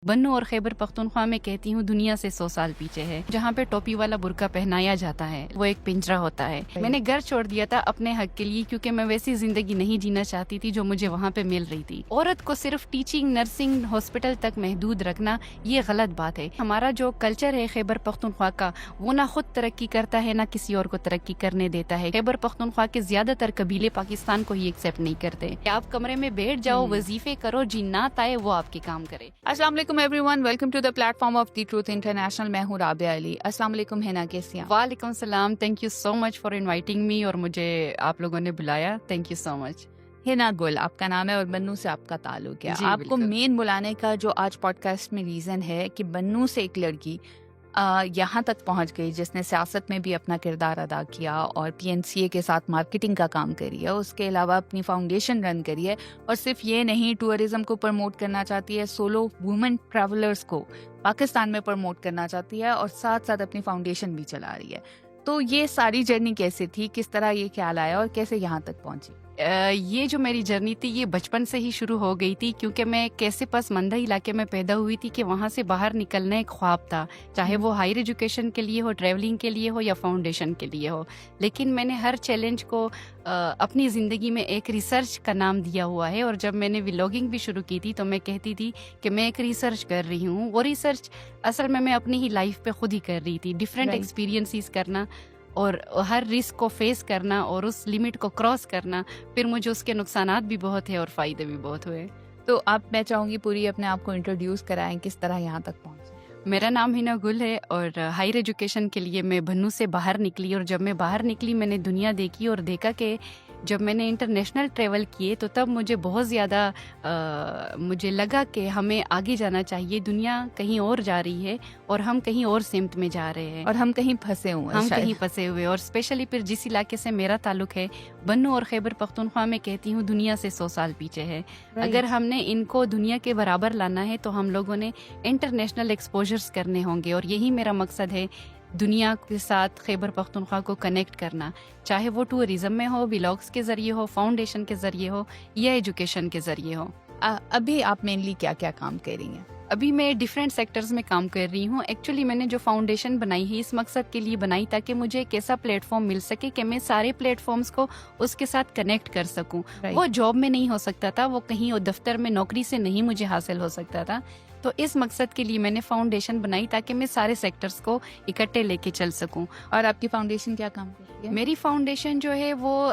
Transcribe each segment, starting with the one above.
بنو اور خیبر پختونخوا میں کہتی ہوں دنیا سے 100 سال پیچھے ہے. جہاں پہ ٹوپی والا برقع پہنایا جاتا ہے وہ ایک پنجرا ہوتا ہے. میں نے گھر چھوڑ دیا تھا اپنے حق کے لیے کیونکہ میں ویسی زندگی نہیں جینا چاہتی تھی جو مجھے وہاں پہ مل رہی تھی. عورت کو صرف ٹیچنگ نرسنگ ہاسپٹل تک محدود رکھنا یہ غلط بات ہے. ہمارا جو کلچر ہے خیبر پختونخوا کا وہ نہ خود ترقی کرتا ہے نہ کسی اور کو ترقی کرنے دیتا ہے. خیبر پختونخوا کے زیادہ تر قبیلے پاکستان کو ہی ایکسیپٹ نہیں کرتے. آپ کمرے میں بیٹھ جاؤ وظیفے کرو جنات آئے وہ آپ کے کام کرے. السلام علیکم everyone, welcome to the platform of the truth international. میں ہوں رابعہ علی. السلام علیکم ہینا، کیسی ہیں؟ وعلیکم السلام. Thank you so much for inviting me اور مجھے آپ لوگوں نے بلایا. تھینک یو سو مچ. ہینا گل آپ کا نام ہے اور بنو سے آپ کا تعلق ہے. جی آپ کو بالکل. مین بلانے کا جو آج پوڈ کاسٹ میں ریزن ہے کہ بنو سے ایک لڑکی یہاں تک پہنچ گئی جس نے سیاست میں بھی اپنا کردار ادا کیا اور پی این سی اے کے ساتھ مارکیٹنگ کا کام کری ہے. اس کے علاوہ اپنی فاؤنڈیشن رن کری ہے اور صرف یہ نہیں ٹورزم کو پروموٹ کرنا چاہتی ہے، سولو وومن ٹریولرز کو پاکستان میں پروموٹ کرنا چاہتی ہے اور ساتھ ساتھ اپنی فاؤنڈیشن بھی چلا رہی ہے. تو یہ ساری جرنی کیسے تھی، کس طرح یہ خیال آیا اور کیسے یہاں تک پہنچی؟ یہ جو میری جرنی تھی یہ بچپن سے ہی شروع ہو گئی تھی کیونکہ میں کیسے پس مندہ علاقے میں پیدا ہوئی تھی کہ وہاں سے باہر نکلنا ایک خواب تھا، چاہے وہ ہائر ایجوکیشن کے لیے ہو، ٹریولنگ کے لیے ہو یا فاؤنڈیشن کے لیے ہو. لیکن میں نے ہر چیلنج کو اپنی زندگی میں ایک ریسرچ کا نام دیا ہوا ہے. اور جب میں نے ولاگنگ بھی شروع کی تھی تو میں کہتی تھی کہ میں ایک ریسرچ کر رہی ہوں. وہ ریسرچ اصل میں اپنی ہی لائف پہ خود ہی کر رہی تھی. ڈفرینٹ ایکسپیرینسز کرنا اور ہر رسک کو فیس کرنا اور اس لمٹ کو کراس کرنا، پھر مجھے اس کے نقصانات بھی بہت ہیں اور فائدے بھی بہت ہوئے. تو میں چاہوں گی پوری اپنے آپ کو انٹروڈیوس کرائیں، کس طرح یہاں تک پہنچے. میرا نام ہینا گل ہے اور ہائر ایجوکیشن کے لیے میں بنو سے باہر نکلی. اور جب میں باہر نکلی میں نے دنیا دیکھی اور دیکھا کہ جب میں نے انٹرنیشنل ٹریول کیے تو تب مجھے بہت زیادہ مجھے لگا کہ ہمیں آگے جانا چاہیے. دنیا کہیں اور جا رہی ہے اور ہم کہیں اور سمت میں جا رہے ہیں اور ہم کہیں پھنسے ہوئے اور اسپیشلی پھر جس علاقے سے میرا تعلق ہے بنو اور خیبر پختونخوا میں کہتی ہوں دنیا سے 100 سال پیچھے ہے. اگر ہم نے ان کو دنیا کے برابر لانا ہے تو ہم لوگوں نے انٹرنیشنل ایکسپوجرز کرنے ہوں گے. اور یہی میرا مقصد ہے، دنیا کے ساتھ خیبر پختونخوا کو کنیکٹ کرنا، چاہے وہ ٹورزم میں ہو، ولاگس کے ذریعے ہو، فاؤنڈیشن کے ذریعے ہو یا ایجوکیشن کے ذریعے ہو. ابھی آپ مینلی کیا کیا کام کر رہی ہیں؟ ابھی میں ڈفرینٹ سیکٹرز میں کام کر رہی ہوں. ایکچولی میں نے جو فاؤنڈیشن بنائی ہے اس مقصد کے لیے بنائی تاکہ مجھے ایک ایسا پلیٹ فارم مل سکے کہ میں سارے پلیٹ فارمز کو اس کے ساتھ کنیکٹ کر سکوں. وہ جاب میں نہیں ہو سکتا تھا، وہ کہیں دفتر میں نوکری سے نہیں مجھے حاصل ہو سکتا تھا. تو اس مقصد کے لیے میں نے فاؤنڈیشن بنائی تاکہ میں سارے سیکٹرز کو اکٹھے لے کے چل سکوں. اور آپ کی فاؤنڈیشن کیا کام کرتی ہے؟ میری فاؤنڈیشن جو ہے وہ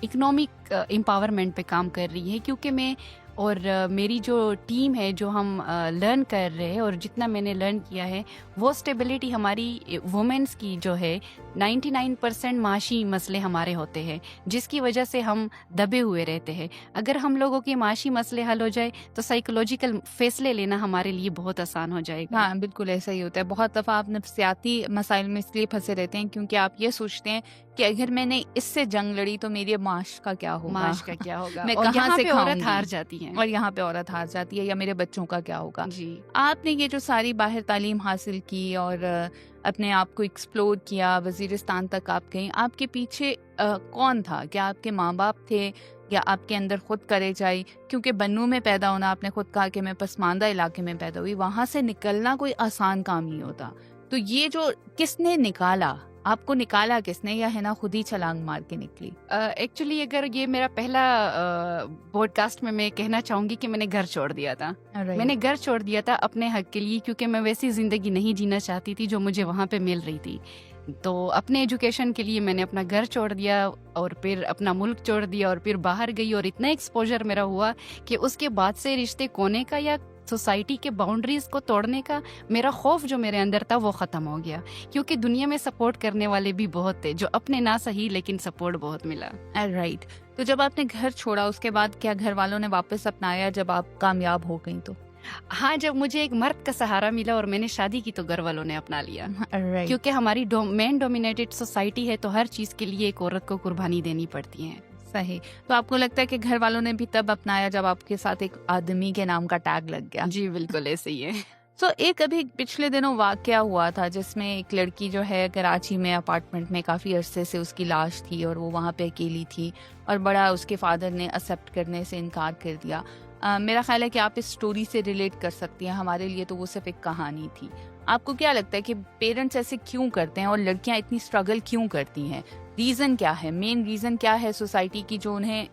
اکنامک امپاورمنٹ پہ کام کر رہی ہے کیونکہ میں اور میری جو ٹیم ہے جو ہم لرن کر رہے ہیں اور جتنا میں نے لرن کیا ہے وہ اسٹیبلٹی ہماری وومنس کی جو ہے 99% معاشی مسئلے ہمارے ہوتے ہیں جس کی وجہ سے ہم دبے ہوئے رہتے ہیں. اگر ہم لوگوں کے معاشی مسئلے حل ہو جائے تو سائیکولوجیکل فیصلے لینا ہمارے لیے بہت آسان ہو جائے گا. ہاں بالکل ایسا ہی ہوتا ہے. بہت دفعہ آپ نفسیاتی مسائل میں اس لیے پھنسے رہتے ہیں کیونکہ آپ یہ سوچتے ہیں کہ اگر میں نے اس سے جنگ لڑی تو میرے معاش کا کیا ہوگا، میں کہاں سے عورت ہار جاتی ہے اور یہاں پہ عورت ہار جاتی ہے یا میرے بچوں کا کیا ہوگا. جی آپ نے یہ جو ساری باہر تعلیم حاصل کی اور اپنے آپ کو ایکسپلور کیا، وزیرستان تک آپ گئیں، آپ کے پیچھے کون تھا؟ کیا آپ کے ماں باپ تھے یا آپ کے اندر خود کریج آئی؟ کیونکہ بنو میں پیدا ہونا، آپ نے خود کہا کہ میں پسماندہ علاقے میں پیدا ہوئی، وہاں سے نکلنا کوئی آسان کام نہیں ہوتا. تو یہ جو کس نے نکالا آپ کو، نکالا کس نے، یا ہے نا خود ہی چھلانگ مار کے نکلی؟ ایکچولی اگر یہ میرا پہلا پوڈ کاسٹ میں کہنا چاہوں گی کہ میں نے گھر چھوڑ دیا تھا. میں نے گھر چھوڑ دیا تھا اپنے حق کے لیے کیونکہ میں ویسی زندگی نہیں جینا چاہتی تھی جو مجھے وہاں پہ مل رہی تھی. تو اپنے ایجوکیشن کے لیے میں نے اپنا گھر چھوڑ دیا اور پھر اپنا ملک چھوڑ دیا اور پھر باہر گئی اور اتنا ایکسپوجر میرا ہوا کہ اس کے بعد سے رشتے کونے کا یا سوسائٹی کے باؤنڈریز کو توڑنے کا میرا خوف جو میرے اندر تھا وہ ختم ہو گیا کیونکہ دنیا میں سپورٹ کرنے والے بھی بہت تھے جو اپنے نہ صحیح لیکن سپورٹ بہت ملا. رائٹ. تو جب آپ نے گھر چھوڑا اس کے بعد کیا گھر والوں نے واپس اپنایا جب آپ کامیاب ہو گئیں؟ تو ہاں، جب مجھے ایک مرد کا سہارا ملا اور میں نے شادی کی تو گھر والوں نے اپنا لیا کیونکہ ہماری مین ڈومینیٹڈ سوسائٹی ہے تو ہر چیز کے لیے ایک عورت کو قربانی دینی پڑتی ہے. صحیح. تو آپ کو لگتا ہے کہ گھر والوں نے بھی تب اپنایا جب آپ کے ساتھ ایک آدمی کے نام کا ٹیگ لگ گیا؟ جی بالکل ایسے ہی ہے. تو ایک ابھی پچھلے دنوں واقعہ ہوا تھا جس میں ایک لڑکی جو ہے کراچی میں اپارٹمنٹ میں کافی عرصے سے اس کی لاش تھی اور وہ وہاں پہ اکیلی تھی اور بڑا اس کے فادر نے ایکسیپٹ کرنے سے انکار کر دیا. میرا خیال ہے کہ آپ اس اسٹوری سے ریلیٹ کر سکتی ہیں. ہمارے لیے تو وہ صرف ایک کہانی تھی. آپ کو کیا لگتا ہے کہ پیرنٹس ایسے کیوں کرتے ہیں اور لڑکیاں اتنی اسٹرگل کیوں کرتی ہیں؟ ریزن کیا ہے, مین ریزن کیا ہے سوسائٹی کی جو انہیں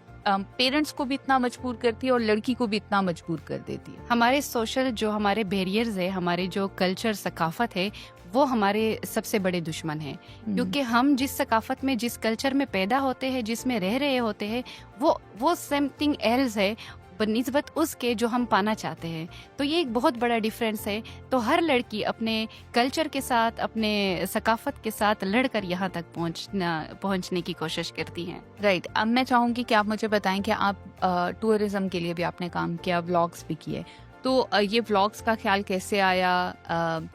پیرنٹس کو بھی اتنا مجبور کرتی ہے اور لڑکی کو بھی اتنا مجبور کر دیتی ہے؟ ہمارے سوشل جو ہمارے بیریئرز ہے, ہمارے جو کلچر ثقافت ہے, وہ ہمارے سب سے بڑے دشمن ہیں. کیونکہ ہم جس ثقافت میں, جس کلچر میں پیدا ہوتے ہیں, جس میں رہ رہے ہوتے ہیں, وہ سم تھنگ ایلز ہے بنسبت اس کے جو ہم پانا چاہتے ہیں. تو یہ ایک بہت بڑا ڈفرینس ہے. تو ہر لڑکی اپنے کلچر کے ساتھ, اپنے ثقافت کے ساتھ لڑ کر یہاں تک پہنچنے کی کوشش کرتی ہیں. رائٹ. اب میں چاہوں گی کہ آپ مجھے بتائیں کہ آپ ٹورزم کے لیے بھی آپ نے کام کیا, ولاگس بھی کیے, تو یہ ولاگس کا خیال کیسے آیا,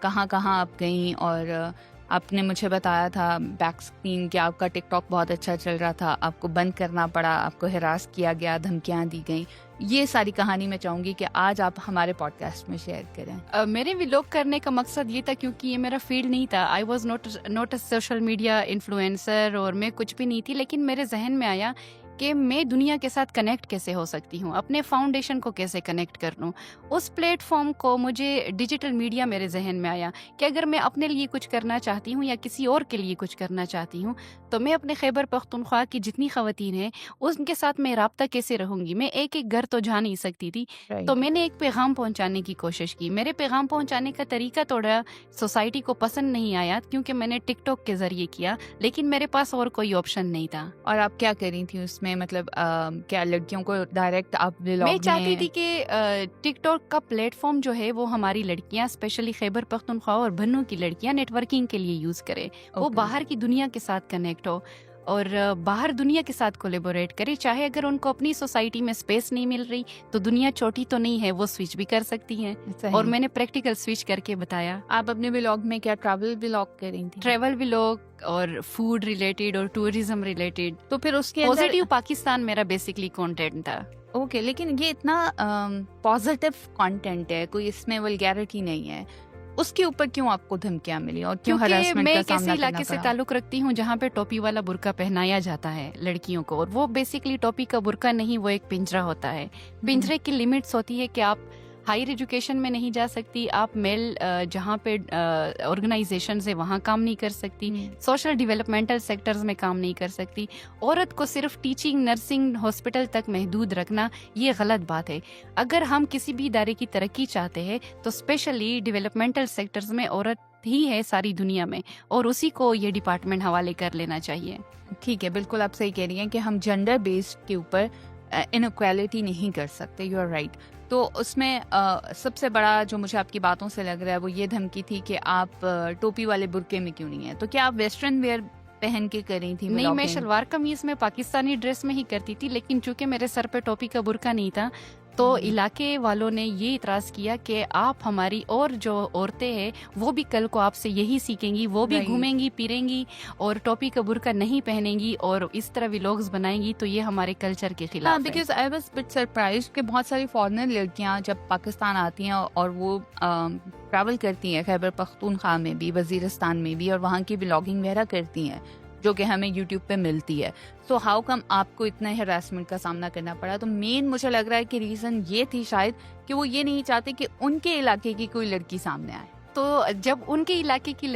کہاں کہاں آپ گئیں؟ اور آپ نے مجھے بتایا تھا بیک اسکرین کہ آپ کا ٹک ٹاک بہت اچھا چل رہا تھا, آپ کو بند کرنا پڑا, آپ کو ہراس کیا گیا, دھمکیاں دی گئیں. یہ ساری کہانی میں چاہوں گی کہ آج آپ ہمارے پوڈ کاسٹ میں شیئر کریں. میرے ولاگ کرنے کا مقصد یہ تھا کیونکہ یہ میرا فیلڈ نہیں تھا. I was not a social media influencer, اور میں کچھ بھی نہیں تھی. لیکن میرے ذہن میں آیا کہ میں دنیا کے ساتھ کنیکٹ کیسے ہو سکتی ہوں, اپنے فاؤنڈیشن کو کیسے کنیکٹ کر لوں. اس پلیٹ فارم کو مجھے ڈیجیٹل میڈیا میرے ذہن میں آیا کہ اگر میں اپنے لیے کچھ کرنا چاہتی ہوں یا کسی اور کے لیے کچھ کرنا چاہتی ہوں, تو میں اپنے خیبر پختونخوا کی جتنی خواتین ہیں ان کے ساتھ میں رابطہ کیسے رہوں گی. میں ایک ایک گھر تو جا نہیں سکتی تھی. تو میں نے ایک پیغام پہنچانے کی کوشش کی. میرے پیغام پہنچانے کا طریقہ تھوڑا سوسائٹی کو پسند نہیں آیا کیونکہ میں نے ٹک ٹاک کے ذریعے کیا, لیکن میرے پاس اور کوئی آپشن نہیں تھا. اور آپ کیا کر رہی تھی اس میں, مطلب کیا لڑکیوں کو ڈائریکٹ آپ ولاگ میں چاہتی تھی کہ ٹک ٹاک کا پلیٹ فارم جو ہے وہ ہماری لڑکیاں, اسپیشلی خیبر پختونخوا اور بنوں کی لڑکیاں, نیٹ ورکنگ کے لیے یوز کرے. وہ باہر کی دنیا کے ساتھ کنیکٹ ہو اور باہر دنیا کے ساتھ کولیبوریٹ کرے. چاہے اگر ان کو اپنی سوسائٹی میں اسپیس نہیں مل رہی تو دنیا چھوٹی تو نہیں ہے, وہ سوئچ بھی کر سکتی ہیں. اور میں نے پریکٹیکل سوئچ کر کے بتایا. آپ اپنے ولاگ میں کیا ٹریول ولاگ کر رہی تھی؟ ٹریول ولاگ اور فوڈ ریلیٹڈ اور ٹورزم ریلیٹڈ. تو پھر اس کے پازیٹیو پاکستان میرا بیسکلی کانٹینٹ تھا. اوکے, لیکن یہ اتنا پازیٹیو کانٹینٹ ہے, کوئی اس میں ولگیرٹی نہیں ہے, اس کے اوپر کیوں آپ کو دھمکیاں ملی اور کیوں ہراسمنٹ کا سامنا کرنا پڑا؟ میں ایک ایسے علاقے سے تعلق رکھتی ہوں جہاں پہ ٹوپی والا برقع پہنایا جاتا ہے لڑکیوں کو, اور وہ بیسکلی ٹوپی کا برقع نہیں, وہ ایک پنجرہ ہوتا ہے. پنجرے کی لمٹس ہوتی ہے کہ آپ ہائر ایجوکیشن میں نہیں جا سکتی, آپ میل جہاں پہ آرگنائزیشنز ہیں وہاں کام نہیں کر سکتی, سوشل ڈیولپمنٹل سیکٹرز میں کام نہیں کر سکتی. عورت کو صرف ٹیچنگ, نرسنگ, ہاسپٹل تک محدود رکھنا یہ غلط بات ہے. اگر ہم کسی بھی ادارے کی ترقی چاہتے ہیں تو اسپیشلی ڈیولپمنٹل سیکٹرز میں عورت ہی ہے ساری دنیا میں, اور اسی کو یہ ڈپارٹمنٹ حوالے کر لینا چاہیے. ٹھیک ہے, بالکل آپ صحیح کہہ رہی ہیں کہ ہم جینڈر بیسڈ کے اوپر انیکویلٹی نہیں کر سکتے. You are right. تو اس میں سب سے بڑا جو مجھے آپ کی باتوں سے لگ رہا ہے وہ یہ دھمکی تھی کہ آپ ٹوپی والے برقعے میں کیوں نہیں ہیں. تو کیا آپ ویسٹرن ویئر پہن کے کر رہی تھی؟ نہیں, میں شلوار قمیض میں پاکستانی ڈریس میں ہی کرتی تھی, لیکن چونکہ میرے سر پہ ٹوپی کا برقع نہیں تھا تو علاقے والوں نے یہ اعتراض کیا کہ آپ ہماری اور جو عورتیں ہیں وہ بھی کل کو آپ سے یہی سیکھیں گی, وہ بھی گھومیں گی پھریں گی اور ٹوپی کا برقع نہیں پہنیں گی اور اس طرح ولاگز بنائیں گی, تو یہ ہمارے کلچر کے خلاف ہے. Because I was but surprised کہ بہت ساری فارنر لڑکیاں جب پاکستان آتی ہیں اور وہ ٹریول کرتی ہیں خیبر پختونخوا میں بھی, وزیرستان میں بھی, اور وہاں کی ولاگنگ وغیرہ کرتی ہیں جو کہ ہمیں یوٹیوب پہ ملتی ہے. سو ہاؤ کم آپ کو اتنا ہراسمنٹ کا سامنا کرنا پڑا؟ تو مین مجھے لگ رہا ہے کہ ریزن یہ تھی شاید کہ وہ یہ نہیں چاہتے کہ ان کے علاقے کی کوئی لڑکی سامنے آئے. تو جب ان کے علاقے کی